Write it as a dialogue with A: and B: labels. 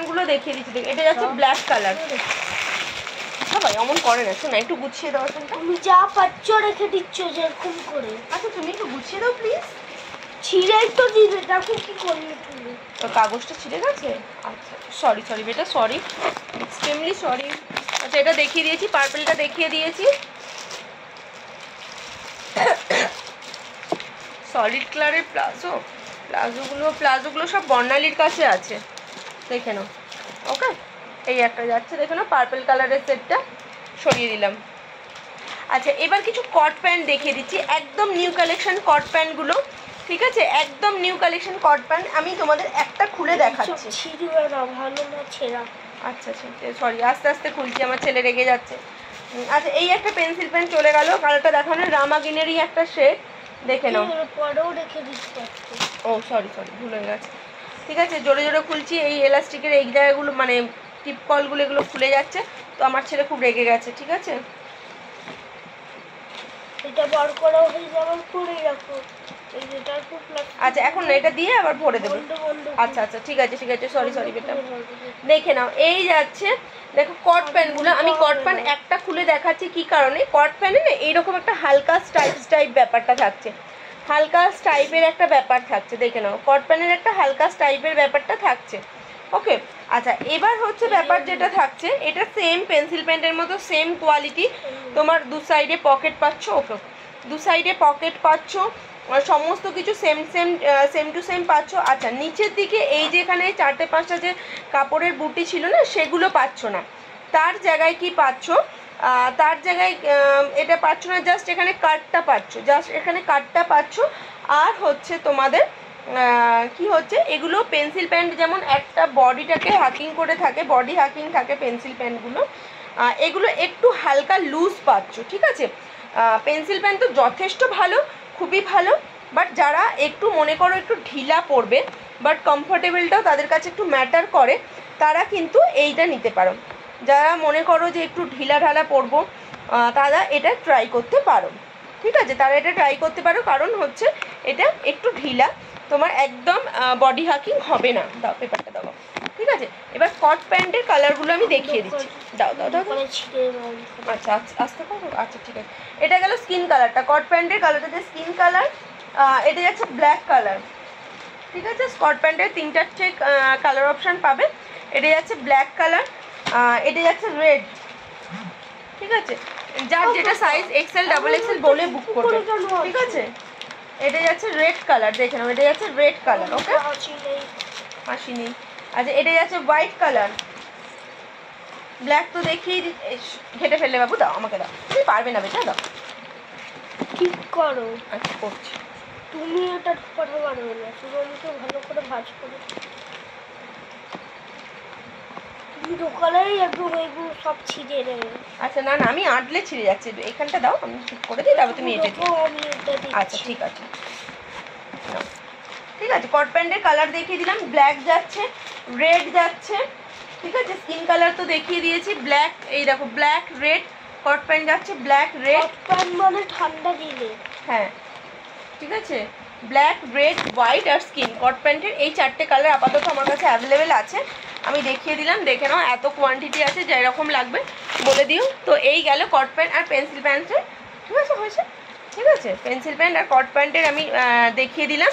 A: গুলো দেখিয়ে দিচ্ছি। দেখ এটা যাচ্ছে ব্ল্যাক কালার। সবাই অমন করে না, শোনা একটু গুছিয়ে দাও।
B: তুমি যা পাচ্ছ রেখে দিচ্ছ যেরকম করে।
A: আচ্ছা তুমি একটু গুছিয়ে দাও প্লিজ।
B: ছিঁড়েই তো দিবে, দেখো কি করলে তুমি।
A: কাগজটা ছিঁড়ে গেছে। আচ্ছা সরি সরি বেটা, সরি, এক্সট্রিমলি সরি। আচ্ছা এটা দেখিয়ে দিয়েছি, পার্পলটা দেখিয়ে দিয়েছি। সলিড কালারের প্লাজোগুলো সব বর্ণালীর কাছে আছে, দেখে নাও। ওকে, এই একটা যাচ্ছে, দেখে নাও পার্পল কালারের সেটটা সরিয়ে দিলাম। আচ্ছা এবার কিছু কট প্যান্ট দেখিয়ে দিচ্ছি, একদম নিউ কালেকশন কট প্যান্টগুলো। ঠিক আছে, একদম নিউ কালেকশন কট প্যান্ট। আমি তোমাদের একটা খুলে দেখাচ্ছি।
B: ছিঁড়বে না, ভালো না ছেঁড়া।
A: আচ্ছা আচ্ছা সরি, আস্তে আস্তে খুলছি, আমার ছেলে রেগে যাচ্ছে। আচ্ছা এই একটা পেন্সিল পেন চলে গেল, কালারটা দেখানো রামাগিনেরই একটা শেড, দেখে নাও।
B: পরেও রেখে দিচ্ছি।
A: ও সরি সরি ভুলে গেছে। ঠিক আছে জোরে জোরে খুলছি, এই এলাস্টিকের এই জায়গাগুলো মানে টিপ কলগুলো এগুলো খুলে যাচ্ছে, তো আমার ছেলে খুব রেগে গেছে। ঠিক আছে
B: এটা বার করা হয়ে যাওয়ার পরে রাখো। এই যেটা খুব
A: আচ্ছা এখন এটা দিয়ে আবার ভরে দেবো। আচ্ছা আচ্ছা ঠিক আছে ঠিক আছে, সরি সরি বেটা। দেখে নাও এই যাচ্ছে, দেখো কট প্যান্টগুলো। আমি কট প্যান্ট একটা খুলে দেখাচ্ছি কি কারণে। কট প্যান্টে না এইরকম একটা হালকা স্টাইপ ব্যাপারটা থাকছে, হালকা স্টাইপের একটা ব্যাপার থাকছে, দেখে নাও কট প্যান্টের একটা হালকা স্টাইপের ব্যাপারটা থাকছে। ওকে আচ্ছা এবার হচ্ছে ব্যাপার যেটা থাকছে, এটা সেম পেন্সিল প্যান্টের মতো সেম কোয়ালিটি। তোমার দু সাইডে পকেট পাচ্ছ। ওকে দু সাইডে পকেট পাচ্ছ, সমস্ত কিছু সেম টু সেম পাচ্ছ। আচ্ছা নিচের দিকে এই যে এখানে 4-5টা যে কাপড়ের বুটি ছিল না, সেগুলো পাচ্ছ না। তার জায়গায় কি পাচ্ছ, তার জায়গায় এটা পাচ্ছ না, জাস্ট এখানে কাটটা পাচ্ছ, জাস্ট এখানে কাটটা পাচ্ছ। আর হচ্ছে তোমাদের কি হচ্ছে, এগুলো পেন্সিল প্যান্ট যেমন একটা বডিটাকে হাকিং করে থাকে, বডি হাকিং থাকে পেন্সিল প্যান্টগুলো, এগুলো একটু হালকা লুজ পাচ্ছ। ঠিক আছে, পেন্সিল প্যান্ট তো যথেষ্ট ভালো, খুবই ভালো, বাট যারা একটু মনে করো একটু ঢিলা পড়বে বাট কমফোর্টেবলটাও তাদের কাছে একটু ম্যাটার করে, তারা কিন্তু এইটা নিতে পারো। যারা মনে করো যে একটু ঢিলা ঢালা পরবো, তারা এটা ট্রাই করতে পারো। ঠিক আছে, তারা এটা ট্রাই করতে পারো, কারণ হচ্ছে এটা একটু ঢিলা, তোমার একদম বডি হাকিং হবে না। দাও পেপারটা দাও। ঠিক আছে এবার কট প্যান্টের কালারগুলো আমি দেখিয়ে দিচ্ছি। দাও দাও দাও। আচ্ছা আস্তে করো। আচ্ছা ঠিক আছে, এটা গেল স্কিন কালারটা, কট প্যান্টের কালারটা যে স্কিন কালার। এটা যাচ্ছে ব্ল্যাক কালার। ঠিক আছে, স্কট প্যান্টের 3-4টে কালার অপশান পাবে। এটা যাচ্ছে ব্ল্যাক কালার, এটা যাচ্ছে রেড। ঠিক আছে, যার যেটা সাইজ XL XXL বলে বুক করবে। ঠিক আছে, এটা যাচ্ছে রেড কালার, দেখে নাও এটা যাচ্ছে রেড কালার। ওকে হাসি নেই। আচ্ছা এটা যাচ্ছে হোয়াইট কালার। ব্ল্যাক তো দেখেই ঘেটে ফেললে বাবু, দাও আমাকে দাও, তুমি পারবে না বেটা, দাও
B: ঠিক করো।
A: আচ্ছা করছি।
B: তুমি এটা কথা পারবে না, শুধু আমাকে ভালো করে ভাজ করে তুমি ঢোকালেই একটু এগুলো সব ছিঁড়ে নেবে।
A: আচ্ছা না না আমি আটলে ছিঁড়ে যাচ্ছে, এখানটা দাও আমি ঠিক করে দিই, তারপর তুমি এটা দিও। আচ্ছা ঠিক আছে ঠিক আছে, কট প্যান্টের কালার দেখিয়ে দিলাম, ব্ল্যাক যাচ্ছে, রেড যাচ্ছে। ঠিক আছে, স্কিন কালার তো দেখিয়ে দিয়েছি, ব্ল্যাক, এই দেখো ব্ল্যাক রেড কট প্যান্ট যাচ্ছে, ব্ল্যাক রেড।
B: কট প্যান্ট মানে ঠান্ডা দিলে।
A: হ্যাঁ ঠিক আছে, ব্ল্যাক রেড হোয়াইট আর স্কিন কট প্যান্টের এই 4টে কালার আপাতত আমার কাছে অ্যাভেলেবেল আছে, আমি দেখিয়ে দিলাম। দেখে নাও, এত কোয়ান্টিটি আছে, যেরকম লাগবে বলে দিও। তো এই গেল কট প্যান্ট আর পেন্সিল প্যান্টের। ঠিক আছে হয়েছে, ঠিক আছে পেন্সিল প্যান্ট আর কট প্যান্টের আমি দেখিয়ে দিলাম।